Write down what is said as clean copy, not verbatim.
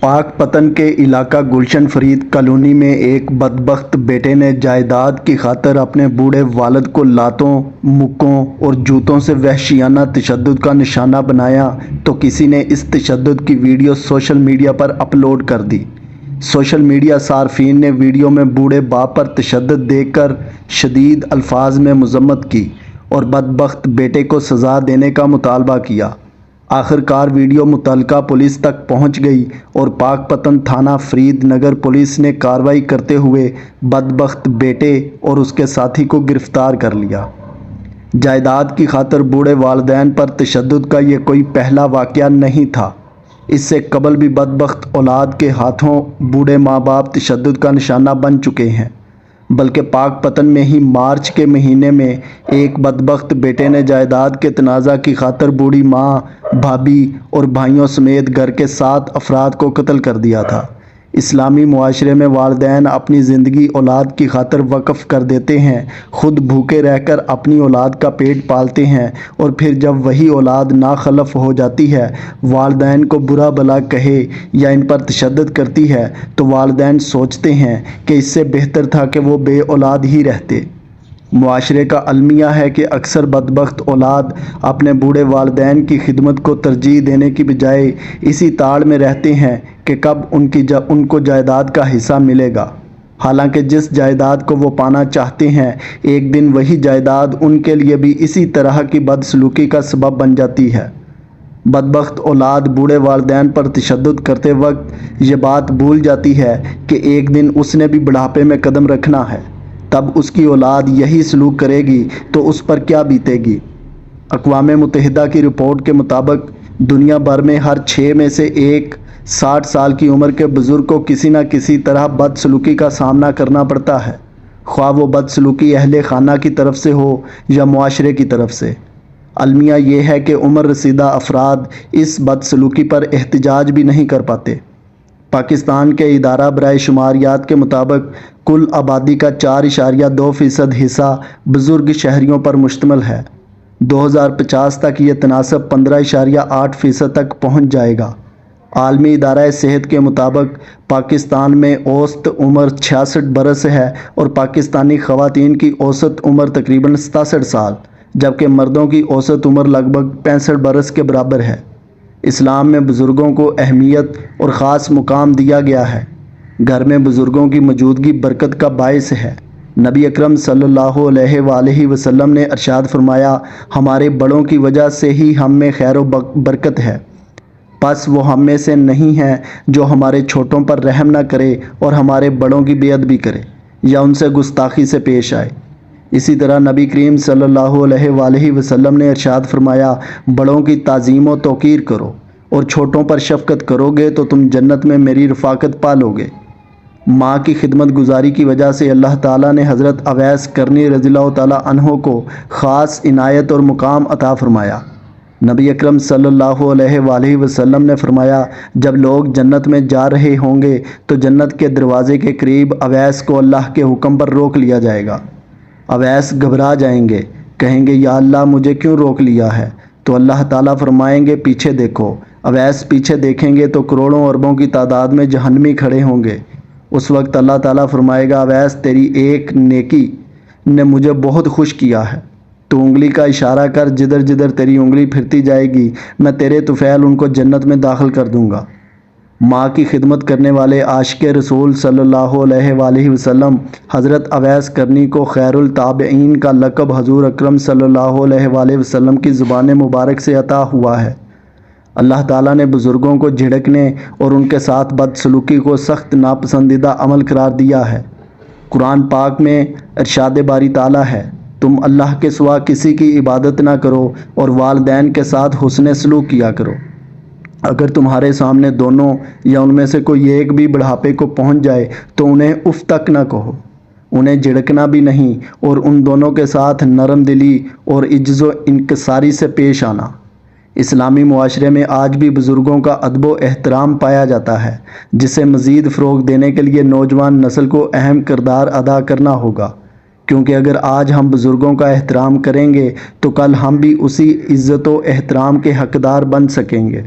پاک پتن کے علاقہ گلشن فرید کالونی میں ایک بدبخت بیٹے نے جائیداد کی خاطر اپنے بوڑھے والد کو لاتوں، مکوں اور جوتوں سے وحشیانہ تشدد کا نشانہ بنایا تو کسی نے اس تشدد کی ویڈیو سوشل میڈیا پر اپلوڈ کر دی۔ سوشل میڈیا صارفین نے ویڈیو میں بوڑھے باپ پر تشدد دیکھ کر شدید الفاظ میں مذمت کی اور بدبخت بیٹے کو سزا دینے کا مطالبہ کیا۔ آخرکار ویڈیو متعلقہ پولیس تک پہنچ گئی اور پاک پتن تھانہ فرید نگر پولیس نے کارروائی کرتے ہوئے بدبخت بیٹے اور اس کے ساتھی کو گرفتار کر لیا۔ جائیداد کی خاطر بوڑھے والدین پر تشدد کا یہ کوئی پہلا واقعہ نہیں تھا۔ اس سے قبل بھی بدبخت اولاد کے ہاتھوں بوڑھے ماں باپ تشدد کا نشانہ بن چکے ہیں، بلکہ پاک پتن میں ہی مارچ کے مہینے میں ایک بدبخت بیٹے نے جائیداد کے تنازع کی خاطر بوڑھی ماں، بھابھی اور بھائیوں سمیت گھر کے 7 افراد کو قتل کر دیا تھا۔ اسلامی معاشرے میں والدین اپنی زندگی اولاد کی خاطر وقف کر دیتے ہیں، خود بھوکے رہ کر اپنی اولاد کا پیٹ پالتے ہیں اور پھر جب وہی اولاد ناخلف ہو جاتی ہے، والدین کو برا بھلا کہے یا ان پر تشدد کرتی ہے تو والدین سوچتے ہیں کہ اس سے بہتر تھا کہ وہ بے اولاد ہی رہتے۔ معاشرے کا المیہ ہے کہ اکثر بدبخت اولاد اپنے بوڑھے والدین کی خدمت کو ترجیح دینے کی بجائے اسی تاڑ میں رہتے ہیں کہ کب ان کو جائیداد کا حصہ ملے گا، حالانکہ جس جائیداد کو وہ پانا چاہتے ہیں ایک دن وہی جائیداد ان کے لیے بھی اسی طرح کی بدسلوکی کا سبب بن جاتی ہے۔ بدبخت اولاد بوڑھے والدین پر تشدد کرتے وقت یہ بات بھول جاتی ہے کہ ایک دن اس نے بھی بڑھاپے میں قدم رکھنا ہے، تب اس کی اولاد یہی سلوک کرے گی تو اس پر کیا بیتے گی۔ اقوام متحدہ کی رپورٹ کے مطابق دنیا بھر میں ہر 6 میں سے ایک 60 سال کی عمر کے بزرگ کو کسی نہ کسی طرح بدسلوکی کا سامنا کرنا پڑتا ہے، خواہ وہ بدسلوکی اہل خانہ کی طرف سے ہو یا معاشرے کی طرف سے۔ المیہ یہ ہے کہ عمر رسیدہ افراد اس بدسلوکی پر احتجاج بھی نہیں کر پاتے۔ پاکستان کے ادارہ برائے شماریات کے مطابق کل آبادی کا 4.2% حصہ بزرگ شہریوں پر مشتمل ہے۔ 2050 تک یہ تناسب 15.8% تک پہنچ جائے گا۔ عالمی ادارہ صحت کے مطابق پاکستان میں اوسط عمر 66 برس ہے اور پاکستانی خواتین کی اوسط عمر تقریباً 67 سال، جبکہ مردوں کی اوسط عمر لگ بھگ 65 برس کے برابر ہے۔ اسلام میں بزرگوں کو اہمیت اور خاص مقام دیا گیا ہے۔ گھر میں بزرگوں کی موجودگی برکت کا باعث ہے۔ نبی اکرم صلی اللہ علیہ وآلہ وسلم نے ارشاد فرمایا، ہمارے بڑوں کی وجہ سے ہی ہم میں خیر و برکت ہے، پس وہ ہم میں سے نہیں ہے جو ہمارے چھوٹوں پر رحم نہ کرے اور ہمارے بڑوں کی بے ادبی کرے یا ان سے گستاخی سے پیش آئے۔ اسی طرح نبی کریم صلی اللہ علیہ وآلہ وسلم نے ارشاد فرمایا، بڑوں کی تعظیم و توقیر کرو اور چھوٹوں پر شفقت کرو گے تو تم جنت میں میری رفاقت پالو گے۔ ماں کی خدمت گزاری کی وجہ سے اللہ تعالیٰ نے حضرت اویس کرنی رضی اللہ تعالیٰ عنہ کو خاص عنایت اور مقام عطا فرمایا۔ نبی اکرم صلی اللہ علیہ وآلہ وسلم نے فرمایا، جب لوگ جنت میں جا رہے ہوں گے تو جنت کے دروازے کے قریب اویس کو اللہ کے حکم پر روک لیا جائے گا۔ اویس گھبرا جائیں گے، کہیں گے یا اللہ مجھے کیوں روک لیا ہے؟ تو اللہ تعالیٰ فرمائیں گے پیچھے دیکھو۔ اویس پیچھے دیکھیں گے تو کروڑوں اربوں کی تعداد میں جہنمی کھڑے ہوں گے۔ اس وقت اللہ تعالیٰ فرمائے گا، اویس تیری ایک نیکی نے مجھے بہت خوش کیا ہے، تو انگلی کا اشارہ کر، جدھر جدھر تیری انگلی پھرتی جائے گی میں تیرے طفیل ان کو جنت میں داخل کر دوں گا۔ ماں کی خدمت کرنے والے عاشق رسول صلی اللہ علیہ وآلہ وسلم حضرت اویس کرنی کو خیر التابعین کا لقب حضور اکرم صلی اللہ علیہ وآلہ وسلم کی زبان مبارک سے عطا ہوا ہے۔ اللہ تعالیٰ نے بزرگوں کو جھڑکنے اور ان کے ساتھ بدسلوکی کو سخت ناپسندیدہ عمل قرار دیا ہے۔ قرآن پاک میں ارشاد باری تعالیٰ ہے، تم اللہ کے سوا کسی کی عبادت نہ کرو اور والدین کے ساتھ حسن سلوک کیا کرو۔ اگر تمہارے سامنے دونوں یا ان میں سے کوئی ایک بھی بڑھاپے کو پہنچ جائے تو انہیں اف تک نہ کہو، انہیں جھڑکنا بھی نہیں، اور ان دونوں کے ساتھ نرم دلی اور عجز و انکساری سے پیش آنا۔ اسلامی معاشرے میں آج بھی بزرگوں کا ادب و احترام پایا جاتا ہے، جسے مزید فروغ دینے کے لیے نوجوان نسل کو اہم کردار ادا کرنا ہوگا، کیونکہ اگر آج ہم بزرگوں کا احترام کریں گے تو کل ہم بھی اسی عزت و احترام کے حقدار بن سکیں گے۔